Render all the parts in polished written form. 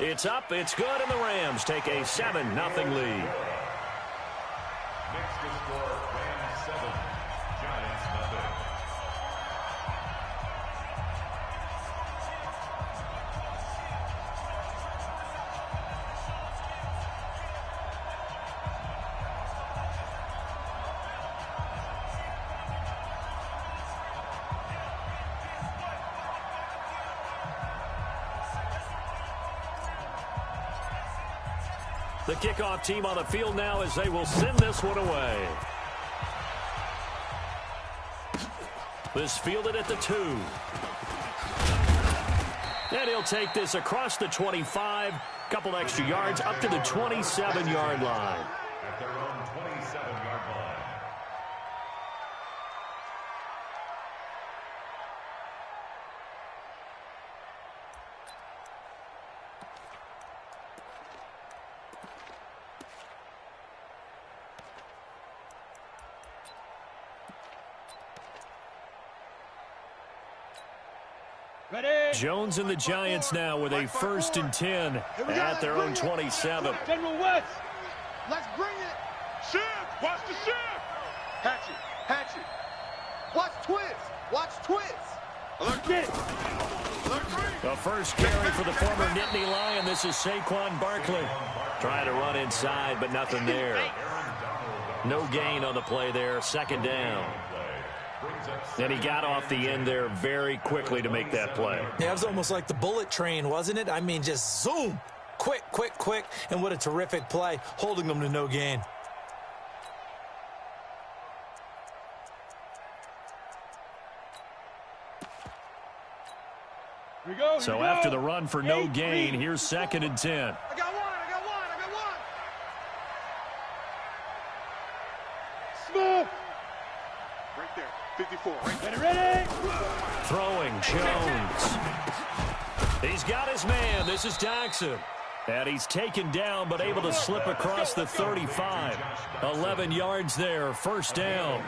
It's up, it's good, and the Rams take a 7-0 lead. Next to score, Rams 7, Giants nothing. The kickoff team on the field now as they will send this one away. This fielded at the 2. And he'll take this across the 25. Couple extra yards up to the 27-yard line. At their own 27-yard line. Jones and the Giants now with a 1st and 10 at their own 27. General West, let's bring it. Shift, watch the shift. Hatchet, hatchet. Watch twist, watch twist. Alert kid. Alert three. The first carry for the former Nittany Lion. This is Saquon Barkley. Trying to run inside, but nothing there. No gain on the play there. 2nd down. And he got off the end there very quickly to make that play. Yeah, it was almost like the bullet train, wasn't it? I mean, just zoom. Quick, quick, quick. And what a terrific play, holding them to no gain. Here we go, so after the run for no gain, here's 2nd and 10. I got one, I got one, I got one. Smith. Right there. 54, right there. Ready? Throwing, Jones. He's got his man. This is Jackson. And he's taken down, but able to slip across the 35. 11 yards there, 1st down.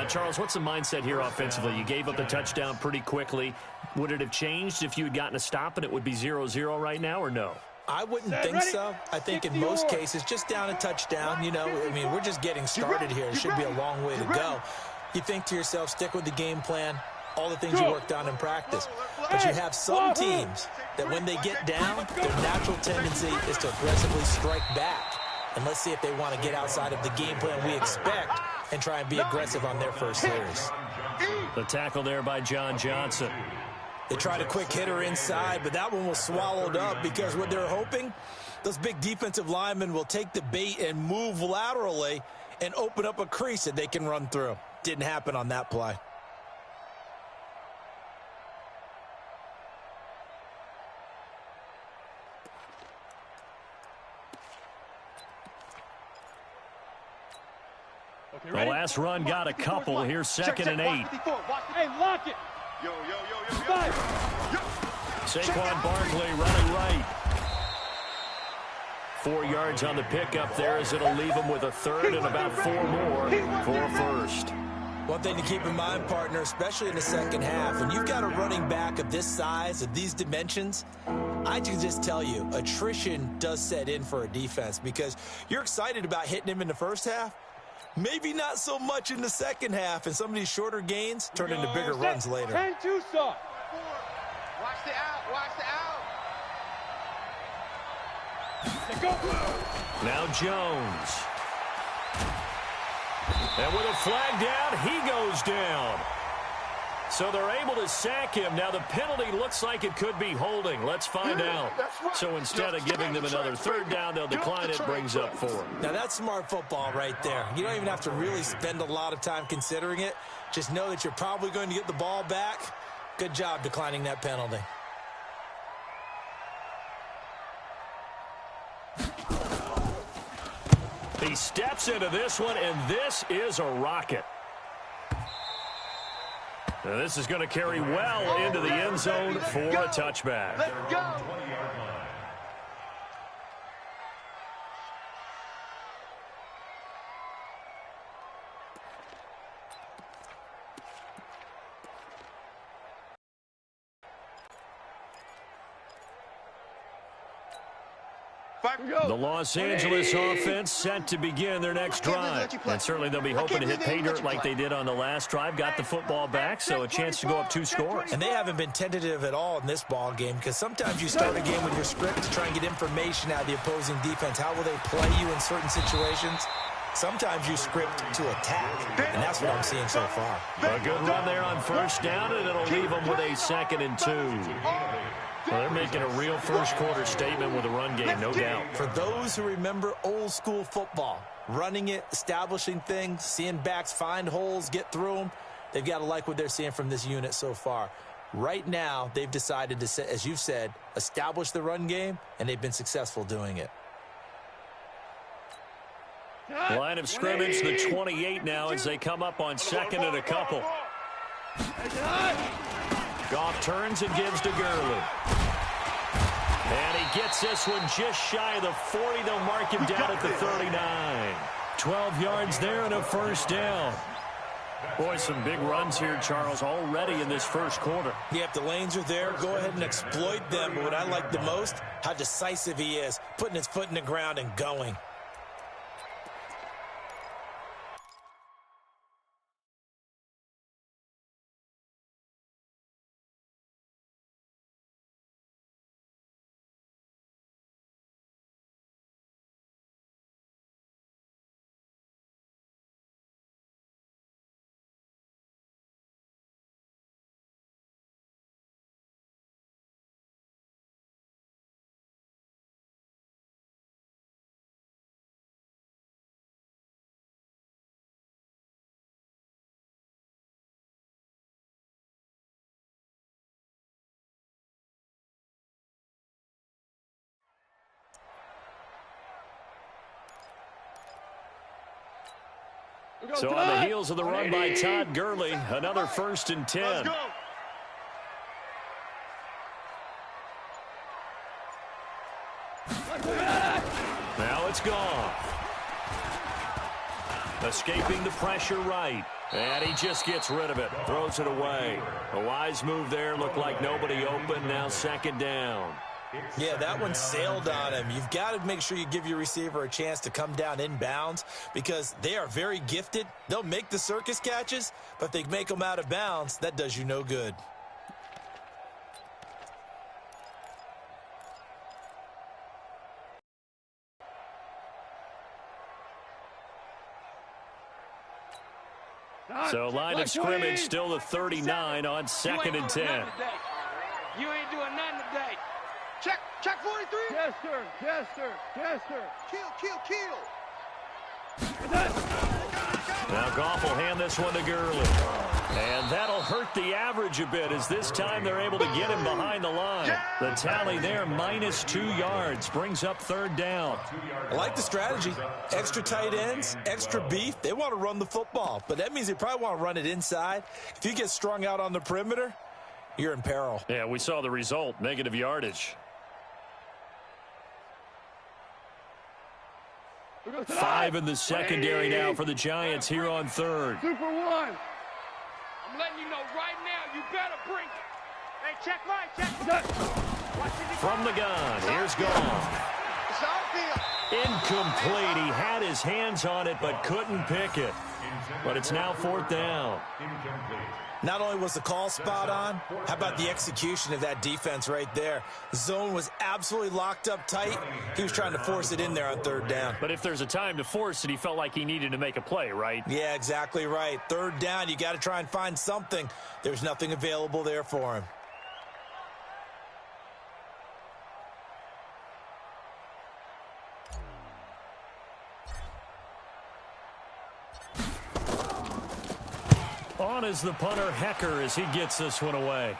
Charles, what's the mindset here offensively? You gave up the touchdown pretty quickly. Would it have changed if you had gotten a stop and it would be 0-0 right now, or no? I wouldn't think so. I think in most cases, just down a touchdown, you know, I mean, we're just getting started here. It should be a long way to go. You think to yourself, stick with the game plan, all the things you worked on in practice. But you have some teams that when they get down, their natural tendency is to aggressively strike back. And let's see if they want to get outside of the game plan we expect and try and be aggressive on their first series. The tackle there by John Johnson. They tried a quick hitter inside, but that one was swallowed up because what they're hoping, those big defensive linemen will take the bait and move laterally and open up a crease that they can run through. Didn't happen on that play. The last run got a couple. Here's 2nd and 8. Hey, lock it. Yo, yo, yo, yo, yo. Saquon Barkley running right. 4 yards on the pickup there as it'll leave him with a 3rd and about 4 more for a 1st. One thing to keep in mind, partner, especially in the second half, when you've got a running back of this size, of these dimensions, I can just tell you, attrition does set in for a defense because you're excited about hitting him in the first half. Maybe not so much in the second half, and some of these shorter gains turn into bigger runs later. 10 Tucson. Watch the out, watch the out. Go. Now Jones. And with a flag down, he goes down. So they're able to sack him. Now the penalty looks like it could be holding. Let's find out. So instead of giving them another 3rd down, they'll decline it. Brings up 4. Now that's smart football right there. You don't even have to really spend a lot of time considering it. Just know that you're probably going to get the ball back. Good job declining that penalty. He steps into this one, and this is a rocket. Now this is going to carry well into the end zone for a touchback. Let's go. The Los Angeles offense set to begin their next drive. And certainly they'll be hoping to hit pay dirt like they did on the last drive. Got the football back, so a chance to go up 2 scores. And they haven't been tentative at all in this ball game, because sometimes you start a game with your script to try and get information out of the opposing defense. How will they play you in certain situations? Sometimes you script to attack, and that's what I'm seeing so far. A good run there on first down, and it'll leave them with a 2nd and 2. Well, they're making a real first-quarter statement with a run game, no doubt. For those who remember old-school football, running it, establishing things, seeing backs find holes, get through them, they've got to like what they're seeing from this unit so far. Right now, they've decided to, as you've said, establish the run game, and they've been successful doing it. Line of scrimmage, the 28 now as they come up on 2nd and a couple. Goff turns and gives to Gurley. And he gets this one just shy of the 40. They'll mark him down at the 39. 12 yards there and a first down. Boy, some big runs here, Charles, already in this first quarter. Yeah, if the lanes are there, go ahead and exploit them. But what I like the most, how decisive he is, putting his foot in the ground and going. So on the heels of the run by Todd Gurley, another 1st and 10. Let's go. Now it's gone. Escaping the pressure right. And he just gets rid of it. Throws it away. A wise move there. Looked like nobody open. Now 2nd down. Yeah, that one sailed on him. You've got to make sure you give your receiver a chance to come down inbounds because they are very gifted. They'll make the circus catches, but if they make them out of bounds, that does you no good. So line of scrimmage still the 39 on 2nd and 10. You ain't doing nothing today. Check 43. Yes, sir. Yes, sir. Yes, sir. Kill. Now Goff will hand this one to Gurley. And that'll hurt the average a bit as this time they're able to get him behind the line. The tally there, -2 yards, brings up 3rd down. I like the strategy. Extra tight ends, extra beef. They want to run the football, but that means they probably want to run it inside. If you get strung out on the perimeter, you're in peril. Yeah, we saw the result, negative yardage. 5 in the secondary now for the Giants here on 3rd. Super one. I'm letting you know right now, you better bring it. Hey, check right. From the gun, here's Goff. It's outfield. Incomplete. He had his hands on it but couldn't pick it. But it's now 4th down. Not only was the call spot on, how about the execution of that defense right there? The zone was absolutely locked up tight. He was trying to force it in there on 3rd down. But if there's a time to force it, he felt like he needed to make a play, right? Yeah, exactly right. 3rd down, you got to try and find something. There's nothing available there for him. On is the punter, Hecker, as he gets this one away.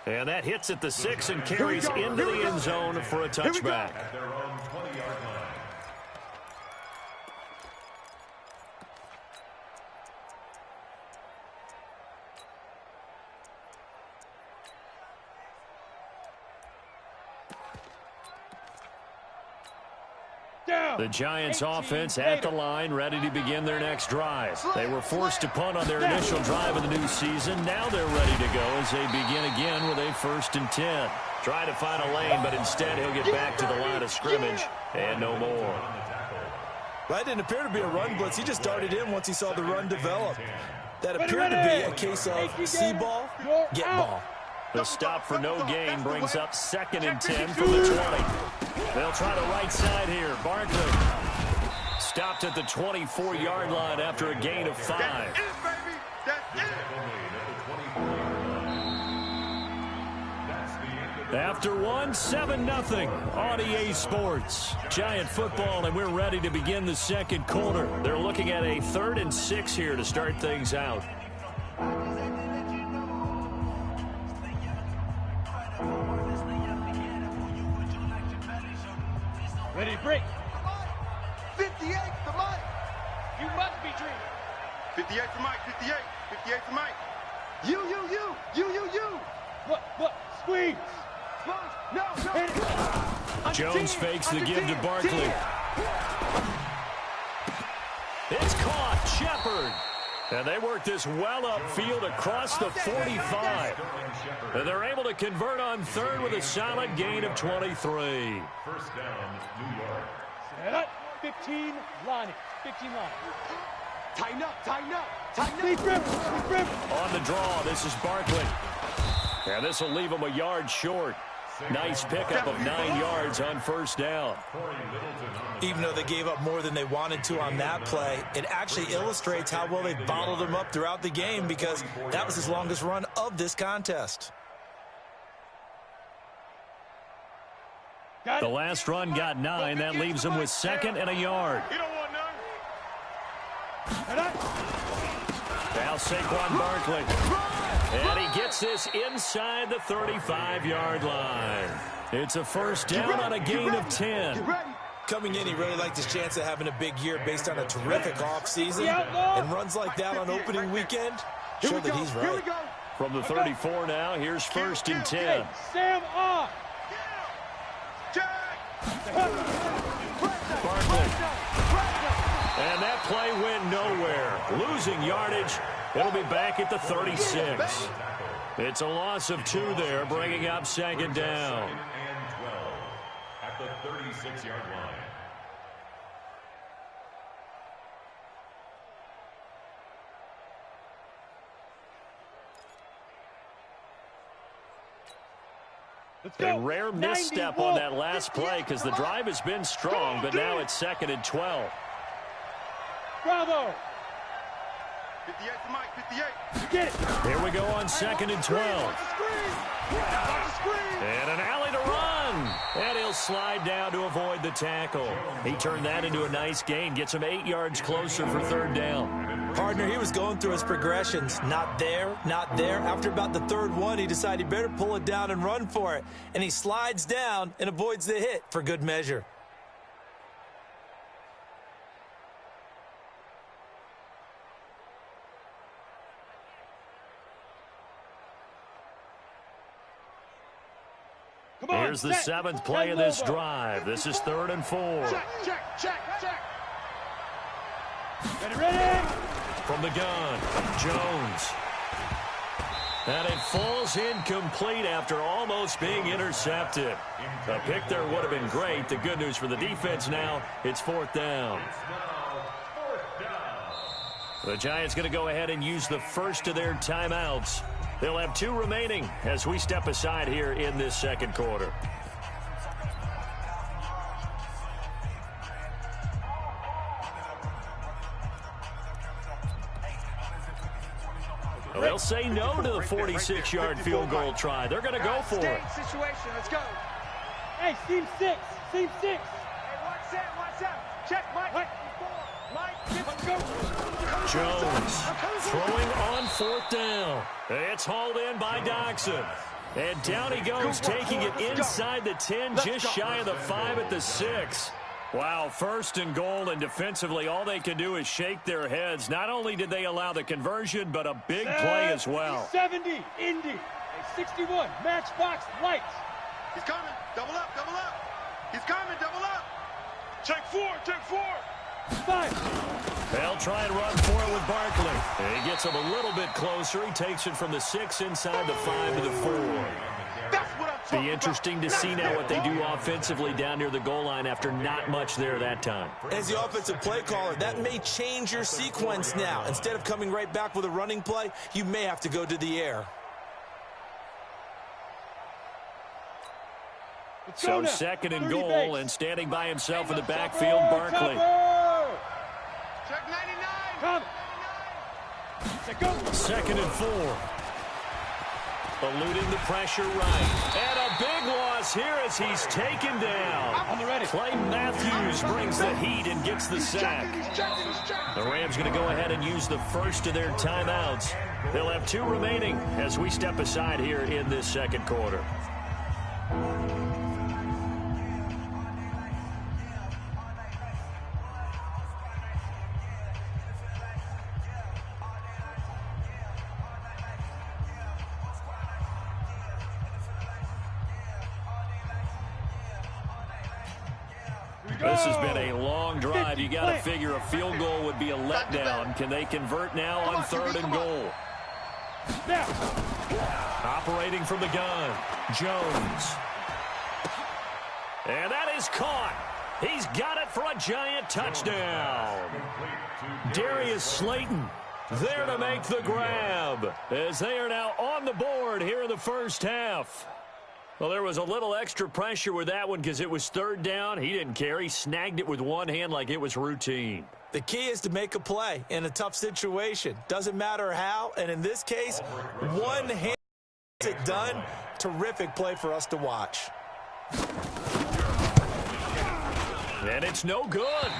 And that hits at the 6 and carries into the end zone for a touchback. At their own 20-yard line. Down. The Giants offense at the line, ready to begin their next drive. They were forced to punt on their initial drive of the new season. Now they're ready to go as they begin again with a 1st and 10. Try to find a lane, but instead he'll get back to the line of scrimmage and no more. That didn't appear to be a run blitz. He just darted in once he saw the run develop. That appeared to be a case of see ball, get ball. The stop for no gain brings up 2nd and 10 from the 20. They'll try the right side here. Barkley stopped at the 24-yard line after a gain of 5. That's it, baby. That's it. After one, 7-0 on EA Sports. Giant football, and we're ready to begin the second quarter. They're looking at a 3rd and 6 here to start things out. Ready to break. 58 for Mike. You must be dreaming. 58 for Mike. 58. 58 for Mike. You. What? Squeeze. No. Hit it. Jones fakes the give to Barkley. It's caught. Shepard. And they work this well upfield across the 45. And they're able to convert on 3rd with a solid gain of 23. First down, New York. Set up. 15 line. 15 line. Tighten up. Big grip. On the draw, this is Barkley. And this will leave him a yard short. Nice pickup of 9 yards on 1st down. Even though they gave up more than they wanted to on that play, it actually illustrates how well they bottled him up throughout the game because that was his longest run of this contest. The last run got 9. That leaves him with 2nd and a yard. You don't want none. Now Saquon Barkley. And he gets this inside the 35-yard line. It's a 1st down on a gain of 10. Coming in, he really liked his chance of having a big year based on a terrific offseason. And runs like that on opening weekend show that he's right. From the 34 now, here's 1st and 10. Sam on. Barkley. And that play went nowhere. Losing yardage. It'll be back at the 36. It's a loss of 2 there, bringing up 2nd down. And 12 at the 36-yard line. A rare misstep on that last play because the drive has been strong, but now it's 2nd and 12. Bravo. 58 for Mike. 58. Get it. Here we go on 2nd and 12. And an alley to run. And he'll slide down to avoid the tackle. He turned that into a nice gain. Gets him 8 yards closer for 3rd down. Partner, he was going through his progressions. Not there, not there. After about the 3rd one, he decided he better pull it down and run for it. And he slides down and avoids the hit for good measure. Here's the 7th play of this drive. This is 3rd and 4. Check. Ready. From the gun, Jones. And it falls incomplete after almost being intercepted. A pick there would have been great. The good news for the defense now, it's 4th down. The Giants going to go ahead and use the first of their timeouts. They'll have 2 remaining as we step aside here in this second quarter. They'll say no to the 46-yard field goal try. They're going to go for it. Situation. Let's go. Hey, seam 6. Hey, watch out. Check, Mike. Let's go. Jones throwing on 4th down. It's hauled in by Doxson. And down he goes, taking it inside the 10, just shy of the 5 at the 6. Wow, 1st and goal, and defensively all they can do is shake their heads. Not only did they allow the conversion, but a big play as well. 70, Indy. A 61, matchbox lights. He's coming. Double up. He's coming. Double up. Take four, take four. They'll try and run for it with Barkley. He gets him a little bit closer. He takes it from the 6 inside the 5 to the 4. That's what I'm talking Be interesting to see now what they do offensively down near the goal line after not much there that time. As the offensive play caller, that may change your sequence now. Instead of coming right back with a running play, you may have to go to the air. So second and goal, and standing by himself in the backfield, Barkley. Check 99. Second and 4. Eluding the pressure right. And a big loss here as he's taken down. Clay Matthews brings the heat and gets the sack. The Rams going to go ahead and use the first of their timeouts. They'll have 2 remaining as we step aside here in this second quarter. This has been a long drive. You got to figure a field goal would be a letdown. Can they convert now on 3rd and goal? Operating from the gun, Jones. And that is caught. He's got it for a giant touchdown. Darius Slayton there to make the grab as they are now on the board here in the first half. Well, there was a little extra pressure with that one because it was 3rd down. He didn't care. He snagged it with one hand like it was routine. The key is to make a play in a tough situation. Doesn't matter how, and in this case, one hand gets it done. Terrific play for us to watch. And it's no good.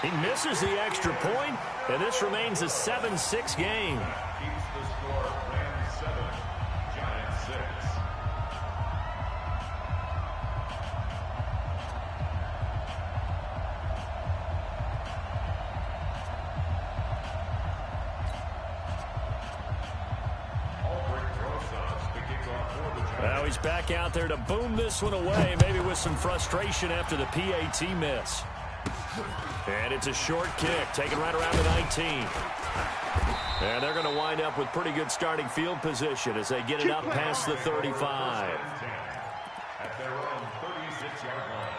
He misses the extra point, and this remains a 7-6 game. Keeps the score, Rams 7, Giants 6. Now he's back out there to boom this one away, maybe with some frustration after the PAT miss. And it's a short kick, taken right around the 19. And they're going to wind up with pretty good starting field position as they get it up past the 35. At their own 36-yard line.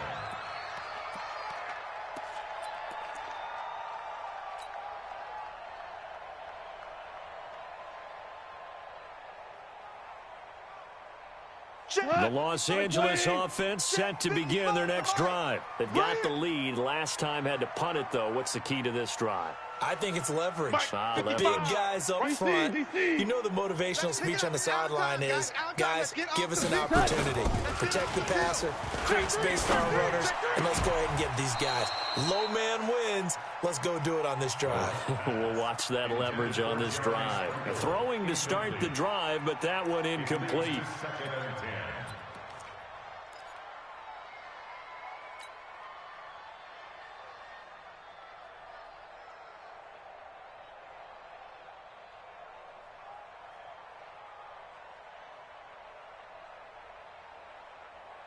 The Los Angeles offense set to begin their next drive. They've got the lead. Last time had to punt it, though. What's the key to this drive? I think it's leverage. The Leverage. big guys up front. You know the motivational speech on the sideline is, guys, give us an opportunity. Protect the passer, create space for our runners, and let's go ahead and get these guys. Low man wins. Let's go do it on this drive. We'll watch that leverage on this drive. Throwing to start the drive, but that one incomplete. Second and 10.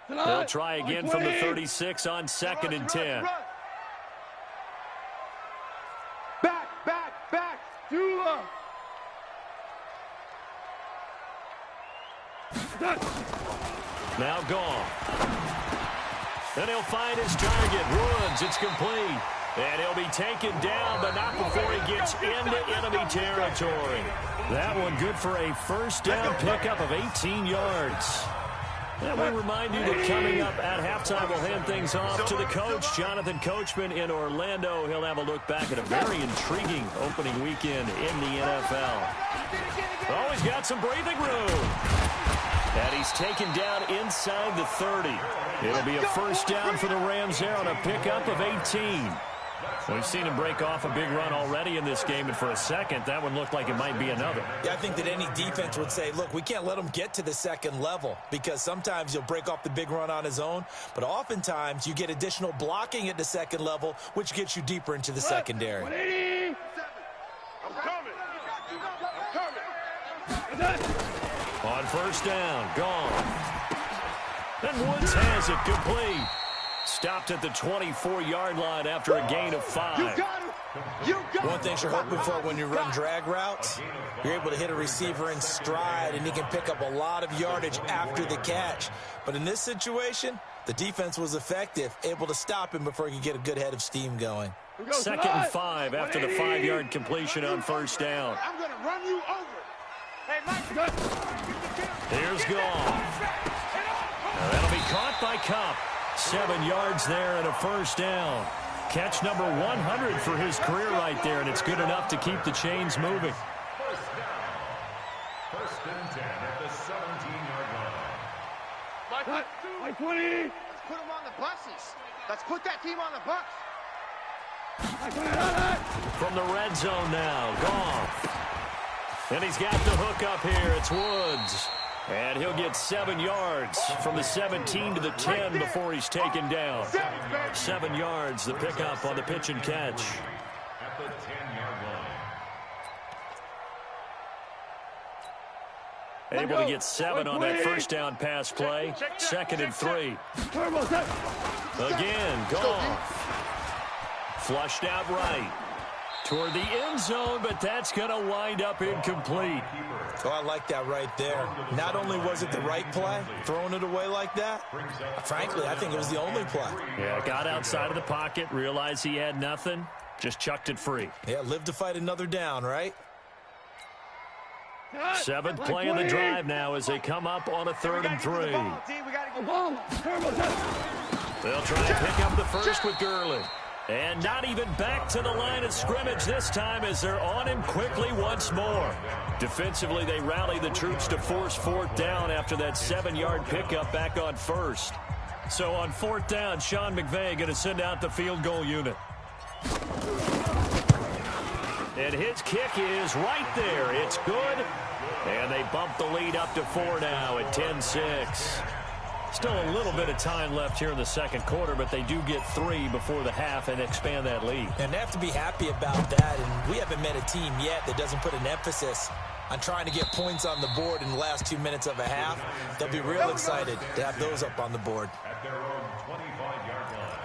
They'll try again from the 36 on 2nd and 10. Back. Now gone. Then he'll find his target. Woods, it's complete. And he'll be taken down, but not before he gets into enemy territory. That one good for a first down pickup of 18 yards. And we remind you that coming up at halftime, we'll hand things off to the coach, Jonathan Coachman in Orlando. He'll have a look back at a very intriguing opening weekend in the NFL. Oh, he's got some breathing room. And he's taken down inside the 30. It'll be a first down for the Rams there on a pickup of 18. We've seen him break off a big run already in this game, and for a second, that one looked like it might be another. Yeah, I think that any defense would say, look, we can't let him get to the second level because sometimes he'll break off the big run on his own, but oftentimes you get additional blocking at the second level, which gets you deeper into the secondary. I'm coming. On first down, gone. And Woods has it complete. Stopped at the 24-yard line after a gain of 5. You got it. You got it. One thing you're hoping for when you run drag routes, you're able to hit a receiver in stride, and he can pick up a lot of yardage after the catch. But in this situation, the defense was effective, able to stop him before he could get a good head of steam going. 2nd and 5 after the 5-yard completion on first down. I'm going to run you over. Hey, Mike. Here's Goff. That'll be caught by Cup. 7 yards there and a first down. Catch number 100 for his career right there, and it's good enough to keep the chains moving. First down. 1st and 10 at the 17-yard line. Mike 20. Let's put them on the buses. Let's put that team on the bus. From the red zone now, Goff. And he's got the hook up here. It's Woods. And he'll get 7 yards from the 17 to the 10 before he's taken down. 7 yards, the pickup on the pitch and catch. At the 10-yard line. Able to get 7 on that first down pass play. 2nd and 3. Again, Goff. Flushed out right. Toward the end zone, but that's going to wind up incomplete. Oh, I like that right there. Not only was it the right play, throwing it away like that, frankly, I think it was the only play. Yeah, got outside of the pocket, realized he had nothing, just chucked it free. Yeah, live to fight another down, right? 7th play of the drive now as they come up on a 3rd and 3. They'll try and pick up the first with Gurley. And not even back to the line of scrimmage this time as they're on him quickly once more. Defensively, they rally the troops to force 4th down after that 7-yard pickup back on 1st. So on 4th down, Sean McVay going to send out the field goal unit. And his kick is right there. It's good. And they bump the lead up to 4 now at 10-6. Still a little bit of time left here in the 2nd quarter, but they do get 3 before the half and expand that lead. And they have to be happy about that. And we haven't met a team yet that doesn't put an emphasis on trying to get points on the board in the last 2 minutes of a half. They'll be real excited to have those up on the board. At their own 25-yard line.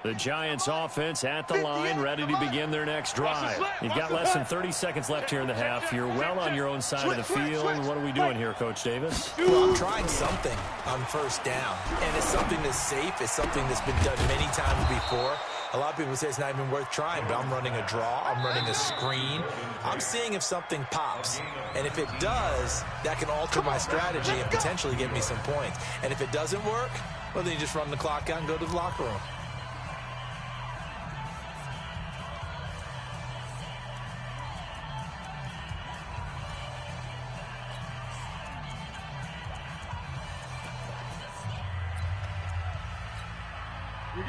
The Giants offense at the line, ready to begin their next drive. You've got less than 30 seconds left here in the half. You're well on your own side of the field. What are we doing here, Coach Davis? Well, I'm trying something on 1st down. And it's something that's safe. It's something that's been done many times before. A lot of people say it's not even worth trying, but I'm running a draw. I'm running a screen. I'm seeing if something pops. And if it does, that can alter my strategy and potentially get me some points. And if it doesn't work, well, then you just run the clock out and go to the locker room.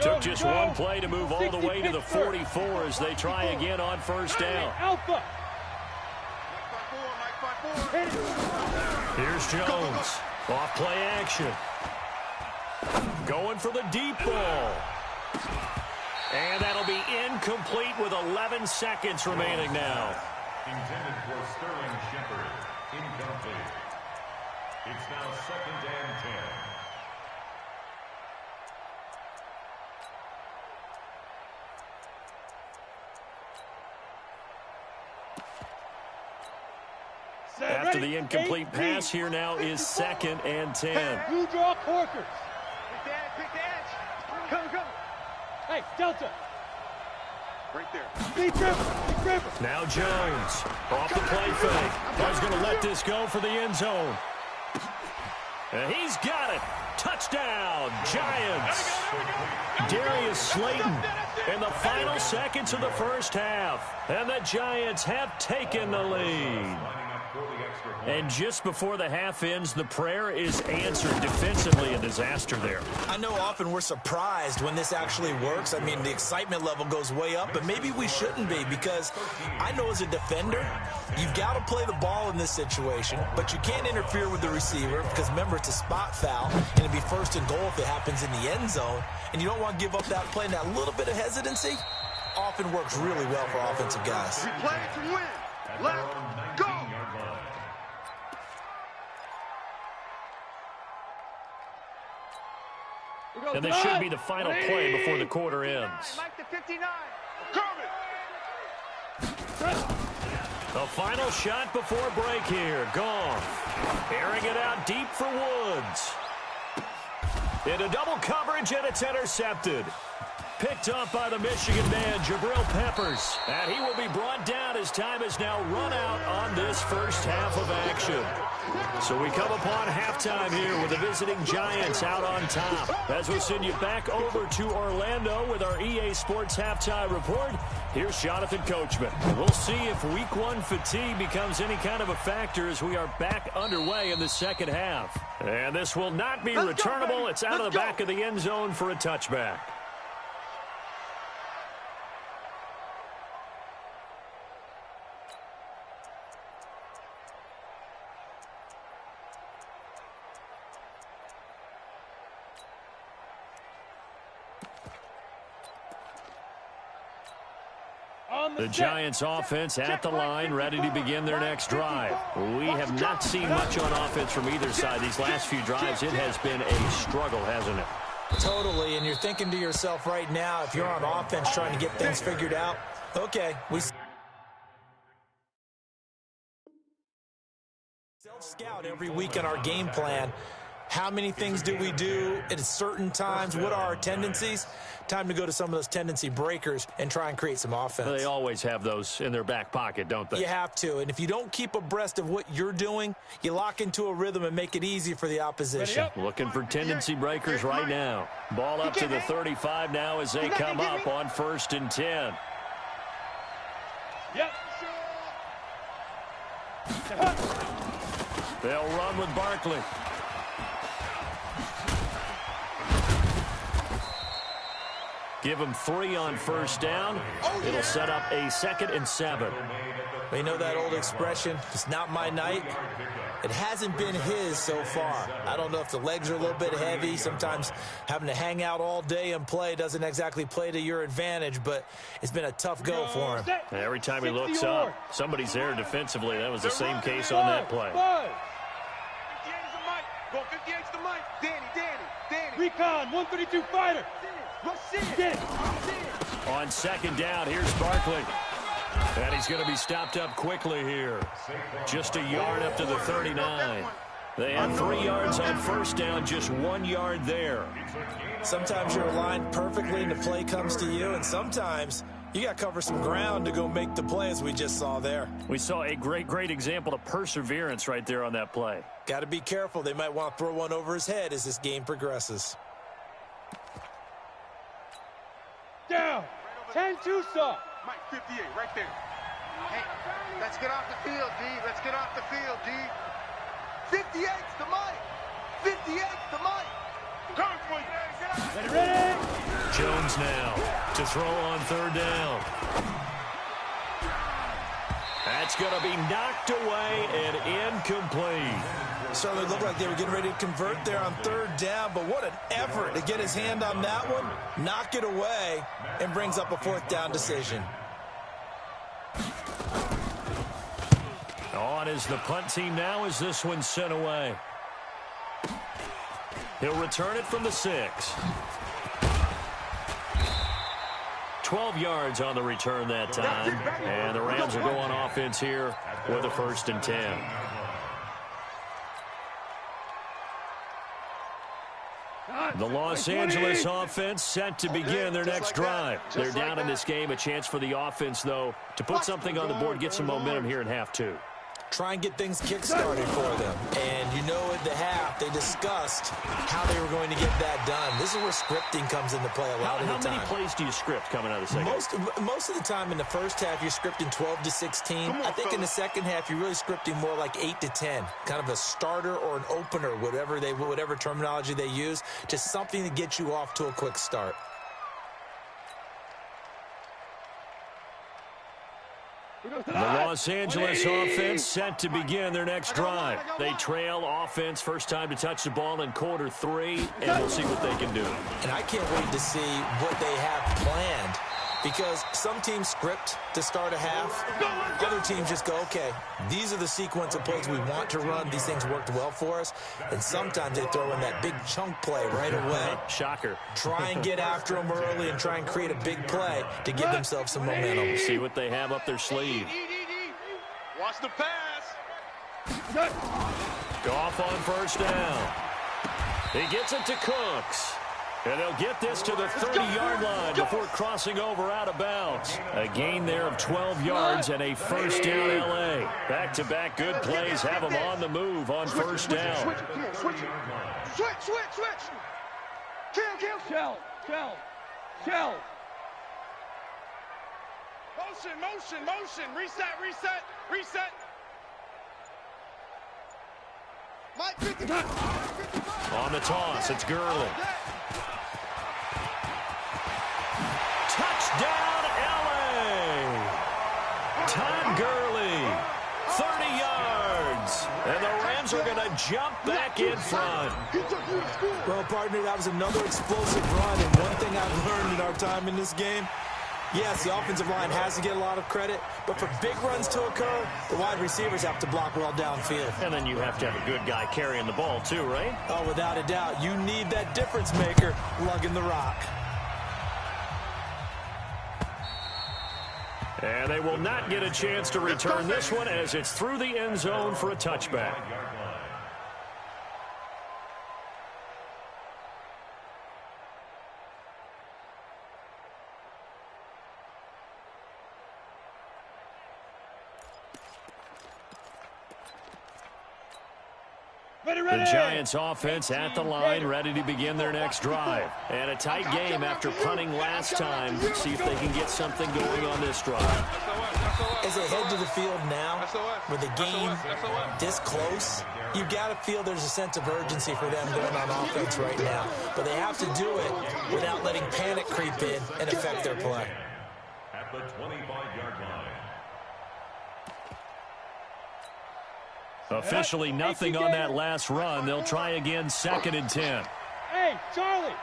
Took just one play to move all the way to the 44 as they try again on 1st down. Alpha. Here's Jones. Off play action. Going for the deep ball. And that'll be incomplete with 11 seconds remaining now. Intended for Sterling Shepard. Incomplete. It's now 2nd and 10. After the incomplete pass, here now is 2nd and 10. You draw corkers. Pick the edge. Come. Hey, Delta. Right there. Big river. Now Jones. Off the play fake. He's going to let this go for the end zone. And he's got it. Touchdown, Giants. Darius Slayton in the final seconds of the first half. And the Giants have taken the lead. Lining up for the extra point. And just before the half ends, the prayer is answered. Defensively, a disaster there. I know often we're surprised when this actually works. I mean, the excitement level goes way up, but maybe we shouldn't be, because I know as a defender, you've got to play the ball in this situation, but you can't interfere with the receiver because, remember, it's a spot foul, and it'd be first and goal if it happens in the end zone, and you don't want to give up that play. And that little bit of hesitancy often works really well for offensive guys. We play to win. Let's go. And this should be the final play before the quarter ends. Mike to 59. Coming. The final shot before break here. Goff airing it out deep for Woods. Into double coverage, and it's intercepted. Picked up by the Michigan man, Jabril Peppers. And he will be brought down as time has now run out on this first half of action. So we come upon halftime here with the visiting Giants out on top. As we send you back over to Orlando with our EA Sports halftime report, here's Jonathan Coachman. We'll see if week one fatigue becomes any kind of a factor as we are back underway in the second half. And this will not be returnable. It's out of the back of the end zone for a touchback. The Giants offense at the line, ready to begin their next drive. We have not seen much on offense from either side. These last few drives, it has been a struggle, hasn't it? Totally, and you're thinking to yourself right now, if you're on offense trying to get things figured out, okay, we self-scout every week in our game plan. How many things do we do at certain times? What are our tendencies? Time to go to some of those tendency breakers and try and create some offense. They always have those in their back pocket, don't they? You have to, and if you don't keep abreast of what you're doing, you lock into a rhythm and make it easy for the opposition. Looking for tendency breakers right now. Ball up to the 35 now as they come up on 1st and 10. Yep. They'll run with Barkley. Give them 3 on 1st down. It'll set up a 2nd and 7. We know that old expression, it's not my night. It hasn't been his so far. I don't know if the legs are a little bit heavy. Sometimes having to hang out all day and play doesn't exactly play to your advantage, but it's been a tough go for him. Every time he looks up, somebody's there defensively. That was the same case on that play. 58's the Mike. Go 58's the Mike. Danny. Recon, 132 fighter. On 2nd down, here's Barkley. And he's going to be stopped up quickly here. Just a yard up to the 39. They had 3 yards on 1st down, just 1 yard there. Sometimes you're aligned perfectly and the play comes to you, and sometimes you got to cover some ground to go make the play, as we just saw there. We saw a great example of perseverance right there on that play. Got to be careful. They might want to throw one over his head as this game progresses. Down. 10-2 stop. Mike, 58, right there. Hey, let's get off the field, D. Let's get off the field, D. 58's the Mike. 58's the Mike. Coming for you. Ready. Jones now to throw on 3rd down. That's going to be knocked away and incomplete. Certainly looked like they were getting ready to convert there on 3rd down, but what an effort to get his hand on that one, knock it away, and brings up a 4th down decision. On is the punt team now as this one's sent away. He'll return it from the 6. 12 yards on the return that time, and the Rams will go on offense here with a 1st and 10. The Los Angeles offense set to begin their next drive. They're down in this game. A chance for the offense, though, to put something on the board, get some momentum here in half 2. try and get things kick-started for them. And you know at the half, they discussed how they were going to get that done. This is where scripting comes into play a lot of the time. How many plays do you script coming out of the second? Most of the time in the first half, you're scripting 12 to 16. I think in the second half, you're really scripting more like 8 to 10. Kind of a starter or an opener, whatever terminology they use. Just something to get you off to a quick start. The Los Angeles offense set to begin their next drive. They trail offense first time to touch the ball in quarter 3, and we'll see what they can do. And I can't wait to see what they have planned, because some teams script to start a half. Other teams just go, okay, these are the sequence of plays we want to run. These things worked well for us. And sometimes they throw in that big chunk play right away. Shocker. Try and get after them early and try and create a big play to give themselves some momentum. We'll see what they have up their sleeve. Watch the pass. Goff on first down. He gets it to Cooks. And they'll get this to the 30-yard line before crossing over out of bounds. A gain there of 12 yards and a first down L.A. Back-to-back good plays have them on the move on first down. Switch. Kill. Shell. Motion. Reset. Mike, 50. On the toss, it's Gurley. Touchdown, L.A. Todd Gurley, 30 yards. And the Rams are going to jump back in front. Well, partner, that was another explosive run. And one thing I've learned in our time in this game, yes, the offensive line has to get a lot of credit, but for big runs to occur, the wide receivers have to block well downfield. And then you have to have a good guy carrying the ball too, right? Oh, without a doubt. You need that difference maker lugging the rock. And they will not get a chance to return this one as it's through the end zone for a touchback. The Giants offense at the line, ready to begin their next drive. And a tight game after punting last time. See if they can get something going on this drive. As they head to the field now, with the game this close, you've got to feel there's a sense of urgency for them going on offense right now. But they have to do it without letting panic creep in and affect their play. At the 25-yard line. Officially nothing on that last run. They'll try again, 2nd and 10. Hey, Charlie.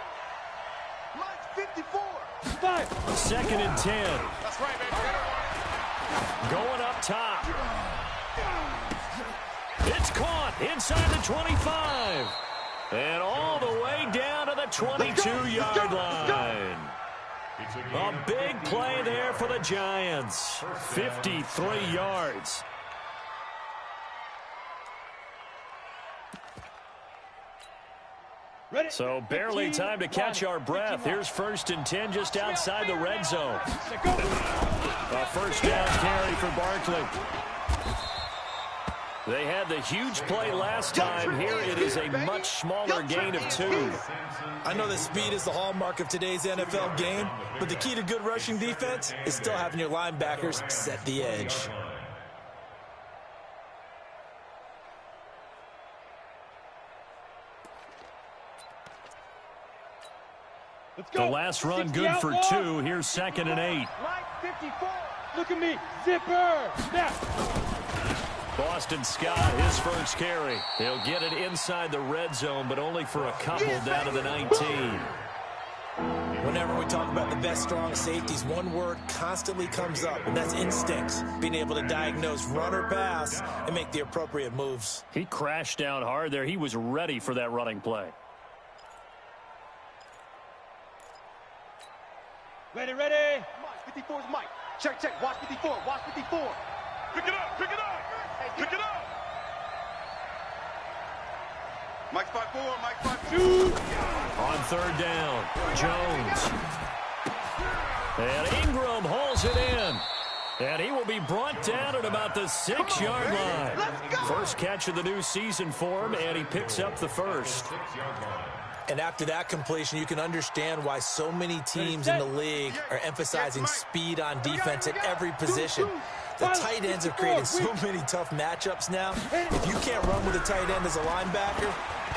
Mike, 54. 5. 2nd and 10. That's right, baby. Going up top. It's caught inside the 25. And all the way down to the 22-yard line. A big play there for the Giants. 53 yards. So barely time to catch our breath. Here's 1st and 10 just outside the red zone. A first down carry for Barkley. They had the huge play last time. Here it is a much smaller gain of 2. I know that speed is the hallmark of today's NFL game, but the key to good rushing defense is still having your linebackers set the edge. The last run good for 2. Here's 2nd and 8. Look at me. Zipper. Snap. Boston Scott, his first carry. He'll get it inside the red zone, but only for a couple down to the 19. Whenever we talk about the best strong safeties, one word constantly comes up, and that's instincts. Being able to diagnose run or pass and make the appropriate moves. He crashed down hard there. He was ready for that running play. Ready. Mike, 54's Mike. Check. Watch 54. Pick it up. Mike's 5'4", Mike's 5'2". On 3rd down, Jones. And Ingram hauls it in. And he will be brought down at about the 6-yard line. First catch of the new season for him, and he picks up the first. And after that completion, you can understand why so many teams in the league are emphasizing speed on defense at every position. The tight ends have created so many tough matchups now. If you can't run with a tight end as a linebacker,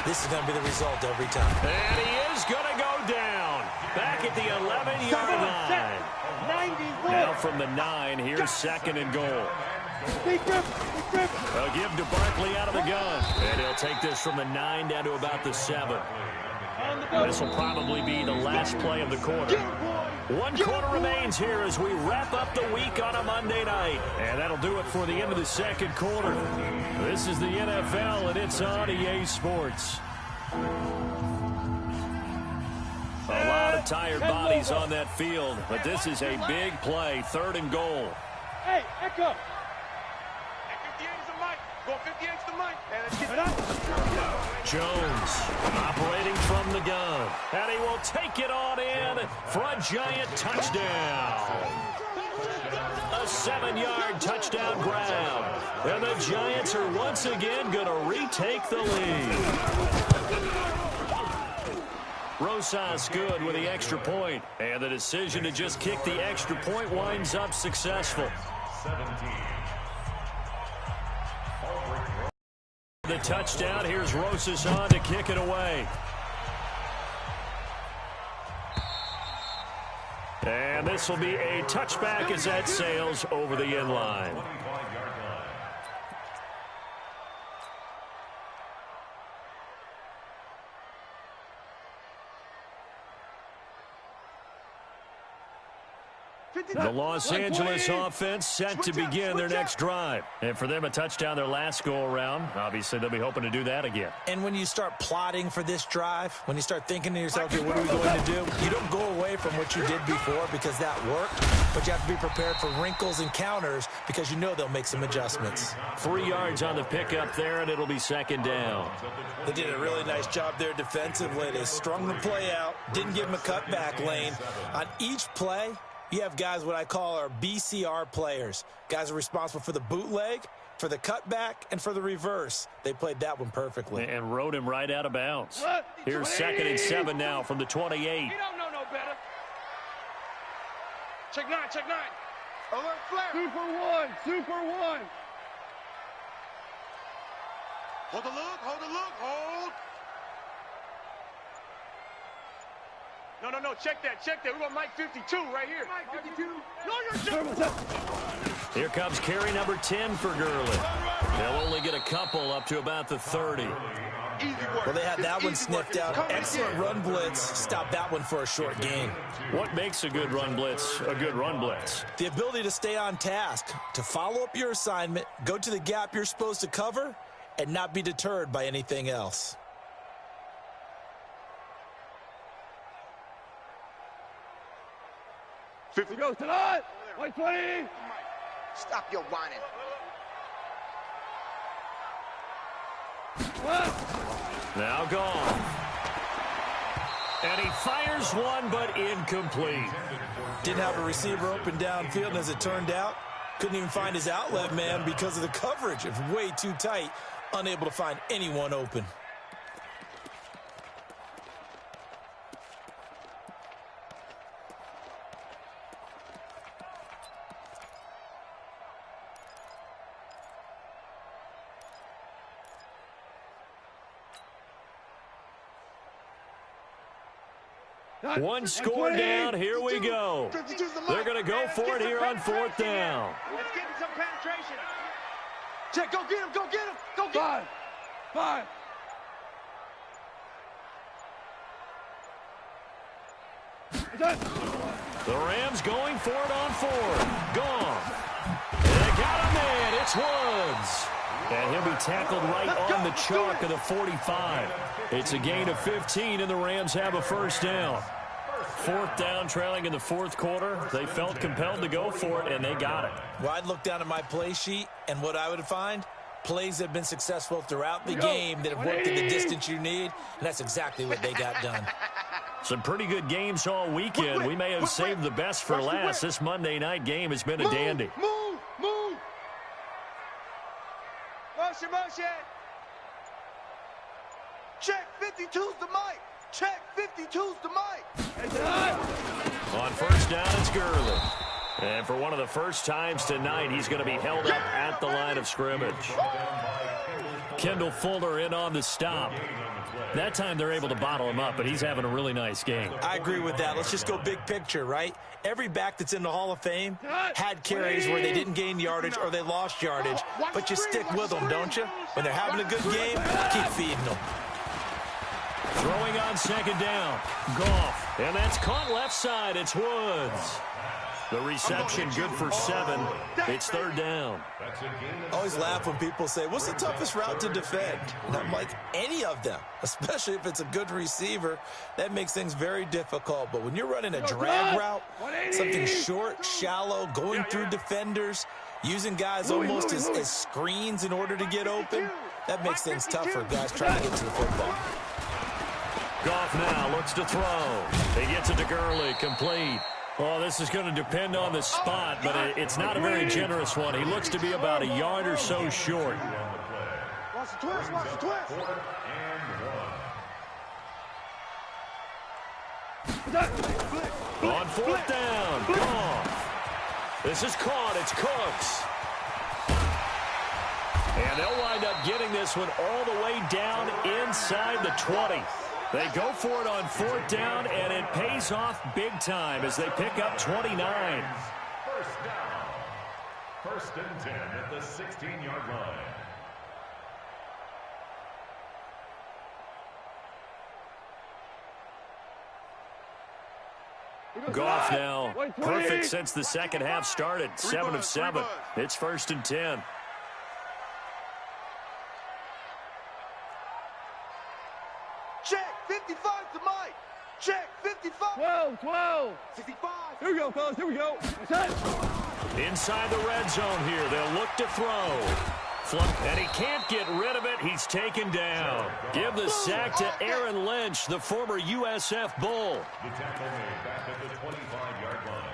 this is going to be the result every time. And he is going to go down. Back at the 11-yard line. Now from the 9, here's second and goal. A give to Barkley out of the gun. And he'll take this from the 9 down to about the 7. This will probably be the last play of the quarter. 1 quarter remains here as we wrap up the week on a Monday night. And that'll do it for the end of the second quarter. This is the NFL, and it's on EA Sports. A lot of tired bodies on that field, but this is a big play, 3rd and goal. Hey, Echo. 58 is the mic. Go 58 is the mic. Jones operating from the gun. And he will take it on in for a giant touchdown. A 7-yard touchdown grab. And the Giants are once again going to retake the lead. Rosas good with the extra point. And the decision to just kick the extra point winds up successful. 17. The touchdown. Here's Rosas on to kick it away. And this will be a touchback as that sails over the end line. The Los Angeles offense set to begin their next drive. And for them, a touchdown their last go-around. Obviously, they'll be hoping to do that again. And when you start plotting for this drive, when you start thinking to yourself, okay, what are we going to do? You don't go away from what you did before because that worked, but you have to be prepared for wrinkles and counters because you know they'll make some adjustments. 3 yards on the pickup there, and it'll be second down. They did a really nice job there defensively. They strung the play out, didn't give him a cutback lane. On each play, you have guys what I call our BCR players. Guys are responsible for the bootleg, for the cutback, and for the reverse. They played that one perfectly. And rode him right out of bounds. Here's 2nd and 7 now from the 28. He don't know no better. Check 9, check 9. Alert flare. Super one. Hold the look, hold. No, check that. We're going to Mike 52 right here. Mike 52. No, you're Here comes carry number 10 for Gurley. They'll only get a couple up to about the 30. Well, they had that one sniffed out. Excellent run blitz. Stop that one for a short gain. What makes a good run blitz a good run blitz? The ability to stay on task, to follow up your assignment, go to the gap you're supposed to cover, and not be deterred by anything else. Goes to that. White 20. Stop your whining. Now gone. And he fires one, but incomplete. Didn't have a receiver open downfield, and as it turned out, couldn't even find his outlet man because of the coverage. It's way too tight, unable to find anyone open. One score down. Here we go. They're going to go for it here on 4th down. Let's get some penetration. Check, go get him. Go get him. 5. The Rams going for it on 4th. Gone. And they got a man. It's Woods. And he'll be tackled right on the chalk of the 45. It's a gain of 15, and the Rams have a first down. 4th down, trailing in the 4th quarter. They felt compelled to go for it, and they got it. Well, I'd look down at my play sheet, and what I would find, plays that have been successful throughout the game that have worked at the distance you need, and that's exactly what they got done. Some pretty good games all weekend. We may have saved the best for last. This Monday night game has been a dandy. Move! Motion! Check 52's the mic! Check 52's the mic! On first down, it's Gurley. And for one of the first times tonight, he's going to be held up at the line of scrimmage. Kendall Fuller in on the stop. That time they're able to bottle him up, but he's having a really nice game. I agree with that. Let's just go big picture, right? Every back that's in the Hall of Fame had carries where they didn't gain yardage or they lost yardage, but you stick with them, don't you? When they're having a good game, keep feeding them. Throwing on second down. Goff. And that's caught left side. It's Woods. The reception good for 7. It's third down. I always laugh when people say, what's the toughest route to defend? And I'm like, any of them, especially if it's a good receiver. That makes things very difficult. But when you're running a drag route, something short, shallow, going through defenders, using guys almost as screens in order to get open, that makes things tough for guys trying to get to the football. Goff now looks to throw. He gets it to Gurley, complete. Well, this is going to depend on the spot, but it's not a very generous one. He looks to be about a yard or so short. Watch the twist! On fourth down, Goff. This is caught. It's Cooks. And they'll wind up getting this one all the way down inside the 20. They go for it on fourth down, and it pays off big time as they pick up 29. First down. First and 10 at the 16-yard line. Goff now, perfect since the second half started. 7 of 7. It's first and 10. Check 55 to Mike. Check 55. 12. 65. Here we go, fellas. Here we go. Inside the red zone here. They'll look to throw. And he can't get rid of it. He's taken down. Give the sack to Aaron Lynch, the former USF Bull. The tackle made back at the 25-yard line.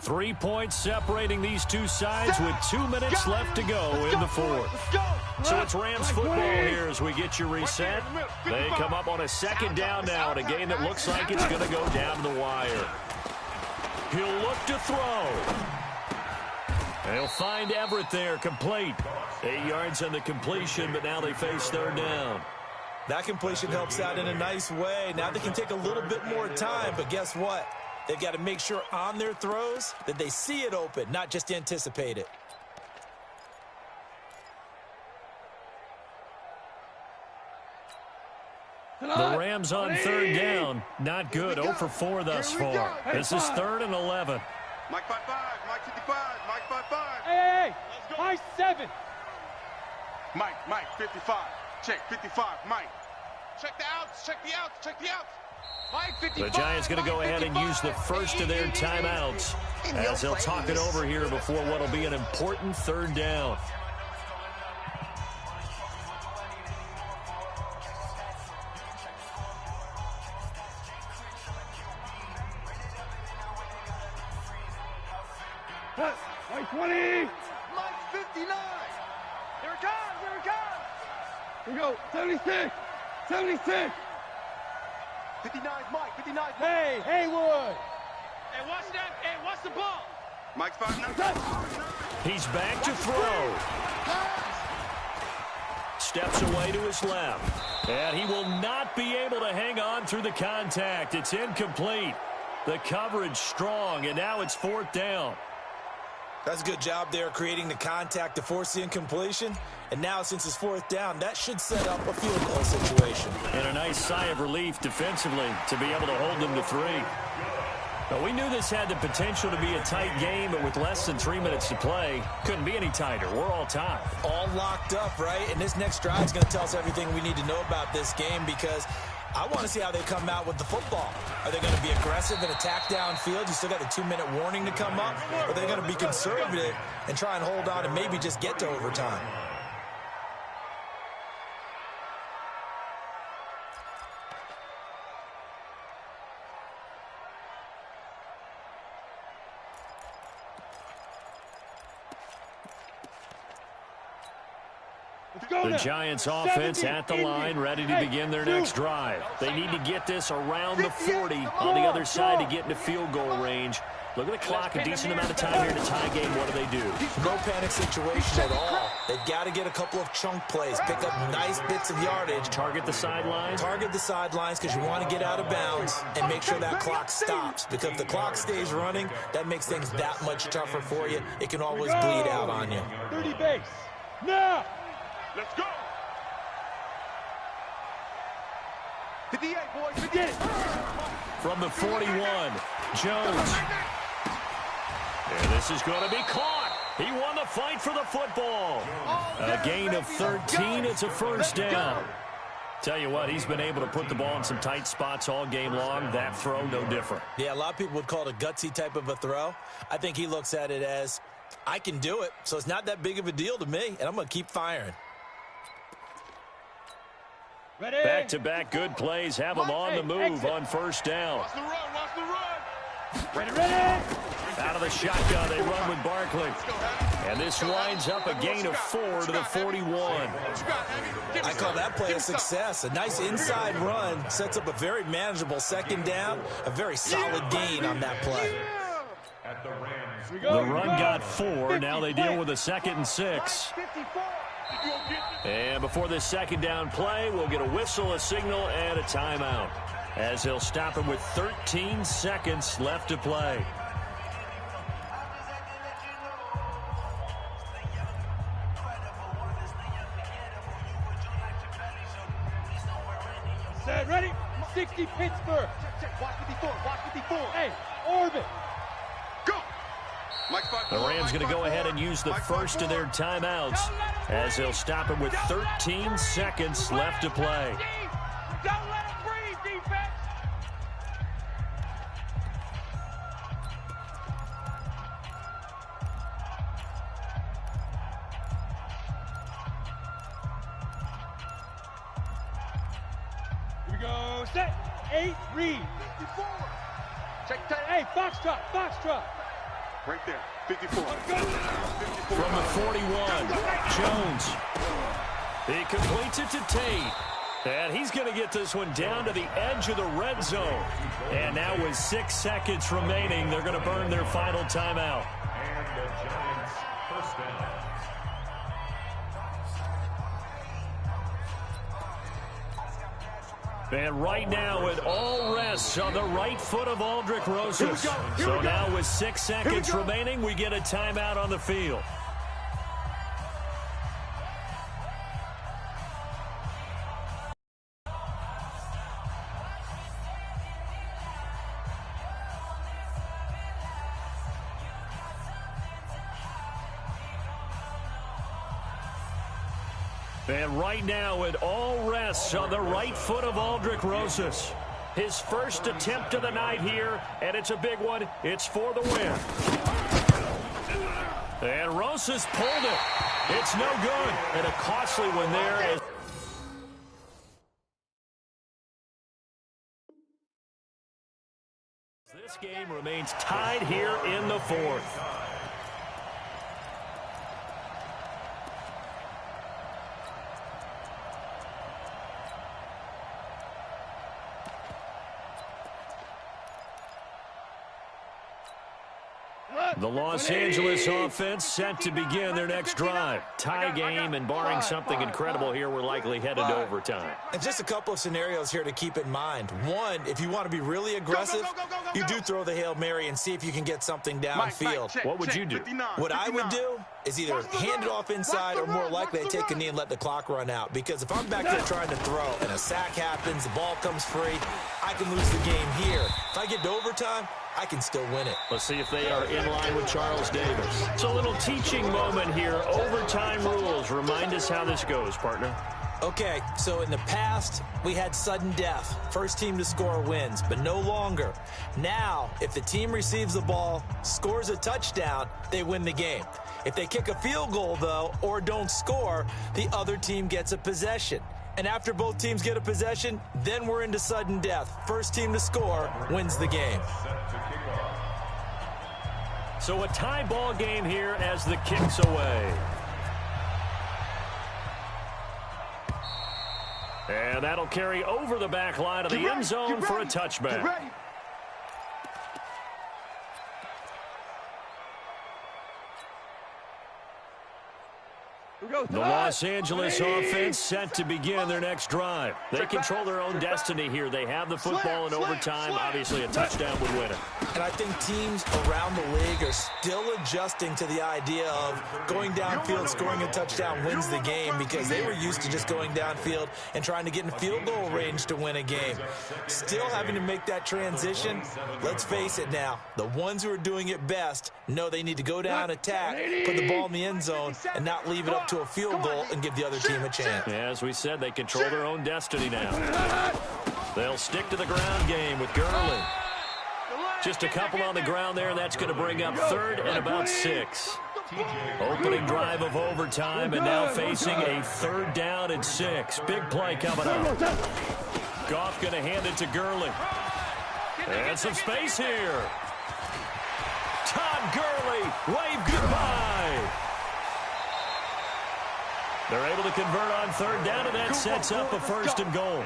3 points separating these two sides with 2 minutes left to go in the fourth. So it's Rams football here as we get you reset. They come up on a second down now in a game that looks like it's going to go down to the wire. He'll look to throw. They'll find Everett there, complete. 8 yards on the completion, but now they face third down. That completion helps out in a nice way. Now they can take a little bit more time, but guess what? They've got to make sure on their throws that they see it open, not just anticipate it. The Rams on third down. Not good. 0 for 4 thus far. This is 3rd and 11. Mike 5-5. Mike 55. Mike 5-5. Hey, Mike 7. Mike 55. Check 55. Mike. Check the outs. Check the outs. Mike 55. The Giants going to go ahead and use the first of their timeouts as they'll talk it over here before what will be an important third down. Mike 20. Mike 59. Here it comes. Here we go. 76. 59 Mike. 59 Mike. Hey, Haywood. Hey, watch that. Hey, watch the ball. Mike's 5-9. He's back to throw. Steps away to his left. And he will not be able to hang on through the contact. It's incomplete. The coverage strong, and now it's fourth down. That's a good job there creating the contact to force the incompletion. And now since it's fourth down, that should set up a field goal situation. And a nice sigh of relief defensively to be able to hold them to 3. But we knew this had the potential to be a tight game, but with less than 3 minutes to play, couldn't be any tighter. We're all tied. All locked up, right? And this next drive is going to tell us everything we need to know about this game because I want to see how they come out with the football. Are they going to be aggressive and attack downfield? You still got the 2-minute warning to come up? Or are they going to be conservative and try and hold on and maybe just get to overtime? The Giants offense at the line, ready to begin their next drive. They need to get this around the 40 on the other side to get into field goal range. Look at the clock, a decent amount of time here to tie game. What do? No panic situation at all. They've got to get a couple of chunk plays, pick up nice bits of yardage. Target the sidelines? Target the sidelines because you want to get out of bounds and make sure that clock stops. Because if the clock stays running, that makes things that much tougher for you. It can always bleed out on you. 30 base. Now! Let's go! 58, boys, begin! From the 41, Jones. And this is going to be caught. He won the fight for the football. A gain of 13. It's a first down. Tell you what, he's been able to put the ball in some tight spots all game long. That throw, no different. Yeah, a lot of people would call it a gutsy type of a throw. I think he looks at it as, I can do it, so it's not that big of a deal to me, and I'm going to keep firing. Back-to-back good plays have him on the move on first down. Watch the run, watch the run. Ready. Out of the shotgun, they run with Barkley. And this winds up a gain of 4 to the 41. I call that play a success. A nice inside run sets up a very manageable second down, a very solid gain on that play. The run got 4. Now they deal with a 2nd and 6. And before this second down play, we'll get a whistle, a signal, and a timeout, as they'll stop him with 13 seconds left to play. Set, ready? 60 Pittsburgh. Check. Watch 54, watch 54. Hey, orbit. Go. The Rams going to go ahead and use the first of their timeouts, as they'll stop him with 13 seconds left to play. Don't let him breathe, defense. Here we go. Set. 8, read. 54. Check. Hey, Foxtrot. Right there, 54. From the 41, Jones. He completes it to Tate. And he's going to get this one down to the edge of the red zone. And now with 6 seconds remaining, they're going to burn their final timeout. And the Giants first down. And right now, it all rests on the right foot of Aldrick Rosas. So now with 6 seconds remaining, we get a timeout on the field. And right now, it all rests on the right foot of Aldrick Rosas. His first attempt of the night here, and it's a big one. It's for the win. And Rosas pulled it. It's no good. And a costly one there. As this game remains tied here in the 4th. The Los Angeles offense set to begin their next drive. Tie game, and barring something incredible here, we're likely headed to overtime. And just a couple of scenarios here to keep in mind. One, if you want to be really aggressive, you do throw the Hail Mary and see if you can get something downfield. What would you do? What I would do is either hand it off inside or more likely I take a knee and let the clock run out. Because if I'm back there trying to throw and a sack happens, the ball comes free, I can lose the game here. If I get to overtime, I can still win it. Let's see if they are in line with Charles Davis. It's a little teaching moment here. Overtime rules. Remind us how this goes, partner. Okay, so in the past, we had sudden death. First team to score wins, but no longer. Now, if the team receives the ball, scores a touchdown, they win the game. If they kick a field goal, though, or don't score, the other team gets a possession. And after both teams get a possession, then we're into sudden death. First team to score wins the game. So a tie ball game here as the kick's away. And that'll carry over the back line of the end zone for a touchback. The Los Angeles offense set to begin their next drive. They control their own destiny here. They have the football in overtime. Obviously, a touchdown would win it. And I think teams around the league are still adjusting to the idea of going downfield, scoring a touchdown wins the game, because they were used to just going downfield and trying to get in field goal range to win a game. Still having to make that transition. Let's face it now, the ones who are doing it best know they need to go down, attack, put the ball in the end zone, and not leave it up to a field goal and give the other team a chance. Yeah, as we said, they control their own destiny now. They'll stick to the ground game with Gurley. Just a couple on the ground there, and that's going to bring up 3rd and about 6. Opening drive of overtime, and now facing a 3rd down and 6. Big play coming up. Goff going to hand it to Gurley. And some space here. Todd Gurley, wave goodbye. They're able to convert on 3rd down, and that sets up a 1st and goal.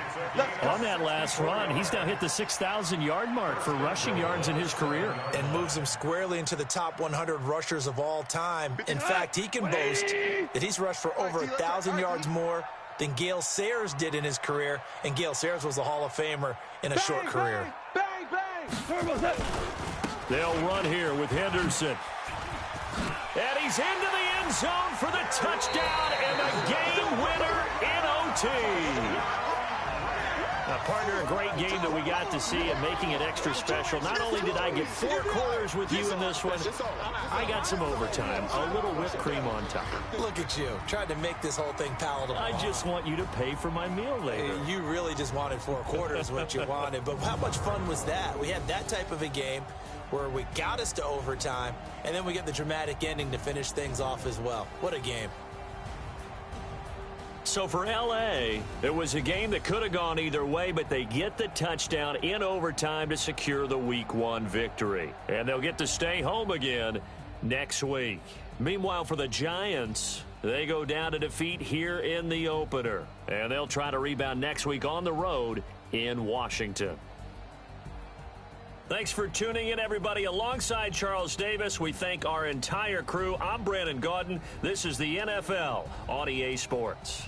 On that last run, he's now hit the 6,000-yard mark for rushing yards in his career. And moves him squarely into the top 100 rushers of all time. In fact, he can boast that he's rushed for over 1,000 yards more than Gale Sayers did in his career, and Gale Sayers was a Hall of Famer in a short career. They'll run here with Henderson. And he's into the end zone for the touchdown and the game winner in OT. Now, partner, a great game that we got to see and making it extra special. Not only did I get 4 quarters with you in this one, I got some overtime, a little whipped cream on top. Look at you, trying to make this whole thing palatable. I just want you to pay for my meal later. You really just wanted 4 quarters, what you wanted. But how much fun was that? We had that type of a game where we got us to overtime, and then we get the dramatic ending to finish things off as well. What a game. So for L.A., it was a game that could have gone either way, but they get the touchdown in overtime to secure the Week 1 victory. And they'll get to stay home again next week. Meanwhile, for the Giants, they go down to defeat here in the opener. And they'll try to rebound next week on the road in Washington. Thanks for tuning in, everybody. Alongside Charles Davis, we thank our entire crew. I'm Brandon Gaudin. This is the NFL on EA Sports.